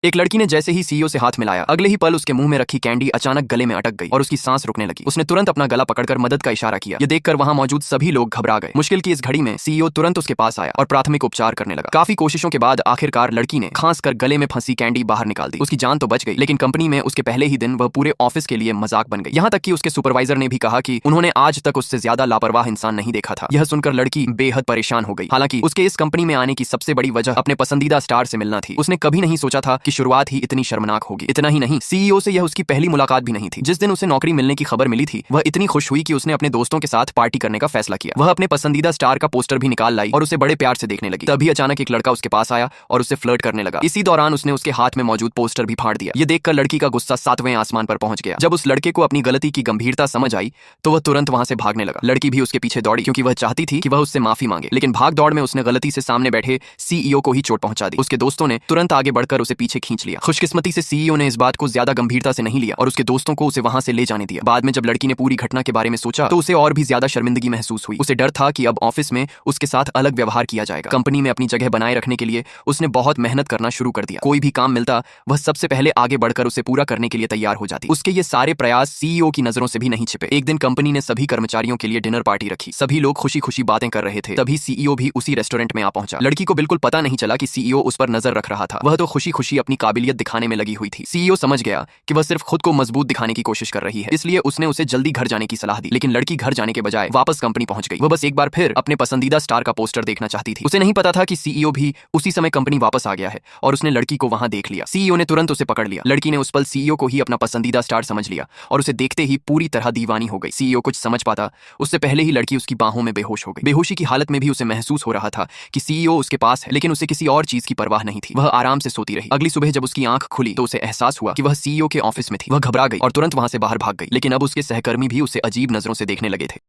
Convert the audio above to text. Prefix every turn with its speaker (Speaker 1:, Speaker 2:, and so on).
Speaker 1: एक लड़की ने जैसे ही सीईओ से हाथ मिलाया, अगले ही पल उसके मुंह में रखी कैंडी अचानक गले में अटक गई और उसकी सांस रुकने लगी। उसने तुरंत अपना गला पकड़कर मदद का इशारा किया। यह देखकर वहां मौजूद सभी लोग घबरा गए। मुश्किल की इस घड़ी में सीईओ तुरंत उसके पास आया और प्राथमिक उपचार करने लगा। काफी कोशिशों के बाद आखिरकार लड़की ने खांस कर गले में फंसी कैंडी बाहर निकाल दी। उसकी जान तो बच गई, लेकिन कंपनी में उसके पहले ही दिन वह पूरे ऑफिस के लिए मजाक बन गई। यहाँ तक कि उसके सुपरवाइजर ने भी कहा कि उन्होंने आज तक उससे ज्यादा लापरवाह इंसान नहीं देखा था। यह सुनकर लड़की बेहद परेशान हो गई। हालांकि उसके इस कंपनी में आने की सबसे बड़ी वजह अपने पसंदीदा स्टार से मिलना थी। उसने कभी नहीं सोचा था कि शुरुआत ही इतनी शर्मनाक होगी। इतना ही नहीं, सीईओ से यह उसकी पहली मुलाकात भी नहीं थी। जिस दिन उसे नौकरी मिलने की खबर मिली थी, वह इतनी खुश हुई कि उसने अपने दोस्तों के साथ पार्टी करने का फैसला किया। वह अपने पसंदीदा स्टार का पोस्टर भी निकाल लाई और उसे बड़े प्यार से देखने लगी। तभी अचानक एक लड़का उसके पास आया और उससे फ्लर्ट करने लगा। इसी दौरान उसने उसके हाथ में मौजूद पोस्टर भी फाड़ दिया। यह देखकर लड़की का गुस्सा 7वें आसमान पर पहुंच गया। जब उस लड़के को अपनी गलती की गंभीरता समझ आई तो वह तुरंत वहां से भागने लगा। लड़की भी उसके पीछे दौड़ी क्योंकि वह चाहती थी कि वह उससे माफी मांगे, लेकिन भाग दौड़ में उसने गलती से सामने बैठे सीईओ को ही चोट पहुंचा दी। उसके दोस्तों ने तुरंत आगे बढ़कर उसे पीछे खींच लिया। खुशकिस्मती से सीईओ ने इस बात को ज्यादा गंभीरता से नहीं लिया और उसके दोस्तों को उसे वहां से ले जाने दिया। बाद में जब लड़की ने पूरी घटना के बारे में सोचा तो उसे और भी ज्यादा शर्मिंदगी महसूस हुई। उसे डर था कि अब ऑफिस में उसके साथ अलग व्यवहार किया जाएगा। कंपनी में अपनी जगह बनाए रखने के लिए उसने बहुत मेहनत करना शुरू कर दिया। कोई भी काम मिलता वह सबसे पहले आगे बढ़कर उसे पूरा करने के लिए तैयार हो जाती। उसके ये सारे प्रयास सीईओ की नजरों से भी नहीं छिपे। एक दिन कंपनी ने सभी कर्मचारियों के लिए डिनर पार्टी रखी। सभी लोग खुशी खुशी बातें कर रहे थे। तभी सीईओ भी उसी रेस्टोरेंट में आ पहुंचा। लड़की को बिल्कुल पता नहीं चला कि सीईओ उस पर नजर रख रहा था। वह तो खुशी खुशी अपनी काबिलियत दिखाने में लगी हुई थी। सीईओ समझ गया कि वह सिर्फ खुद को मजबूत दिखाने की कोशिश कर रही है, इसलिए उसने उसे जल्दी घर जाने की सलाह दी। लेकिन लड़की घर जाने के बजाय वापस कंपनी पहुंच गई। वह बस एक बार फिर अपने पसंदीदा स्टार का पोस्टर देखना चाहती थी। उसे नहीं पता था कि सीईओ भी उसी समय कंपनी वापस आ गया है और उसने लड़की को वहां देख लिया। सीईओ ने तुरंत उसे पकड़ लिया। लड़की ने उस पल सीईओ को ही अपना पसंदीदा स्टार समझ लिया और उसे देखते ही पूरी तरह दीवानी हो गई। सीईओ कुछ समझ पाता उससे पहले ही लड़की उसकी बाहों में बेहोश हो गई। बेहोशी की हालत में भी उसे महसूस हो रहा था कि सीईओ उसके पास है, लेकिन उसे किसी और चीज की परवाह नहीं थी। वह आराम से सोती रही। अगली सुबह जब उसकी आंख खुली तो उसे एहसास हुआ कि वह सीईओ के ऑफिस में थी। वह घबरा गई और तुरंत वहां से बाहर भाग गई, लेकिन अब उसके सहकर्मी भी उसे अजीब नजरों से देखने लगे थे।